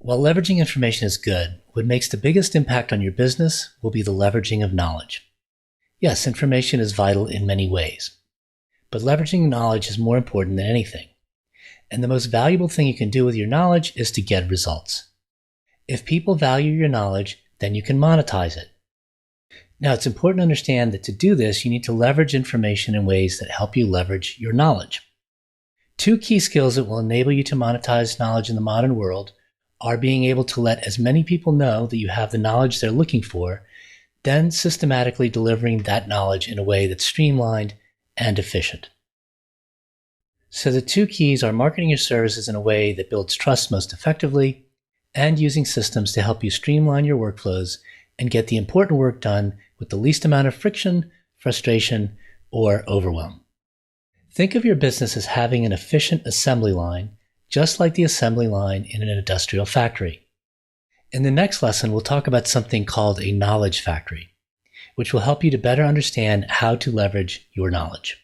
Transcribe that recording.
While leveraging information is good, what makes the biggest impact on your business will be the leveraging of knowledge. Yes, information is vital in many ways, but leveraging knowledge is more important than anything. And the most valuable thing you can do with your knowledge is to get results. If people value your knowledge, then you can monetize it. Now, it's important to understand that to do this, you need to leverage information in ways that help you leverage your knowledge. Two key skills that will enable you to monetize knowledge in the modern world are being able to let as many people know that you have the knowledge they're looking for, then systematically delivering that knowledge in a way that's streamlined and efficient. So the two keys are marketing your services in a way that builds trust most effectively and using systems to help you streamline your workflows and get the important work done with the least amount of friction, frustration, or overwhelm. Think of your business as having an efficient assembly line, just like the assembly line in an industrial factory. In the next lesson, we'll talk about something called a knowledge factory, which will help you to better understand how to leverage your knowledge.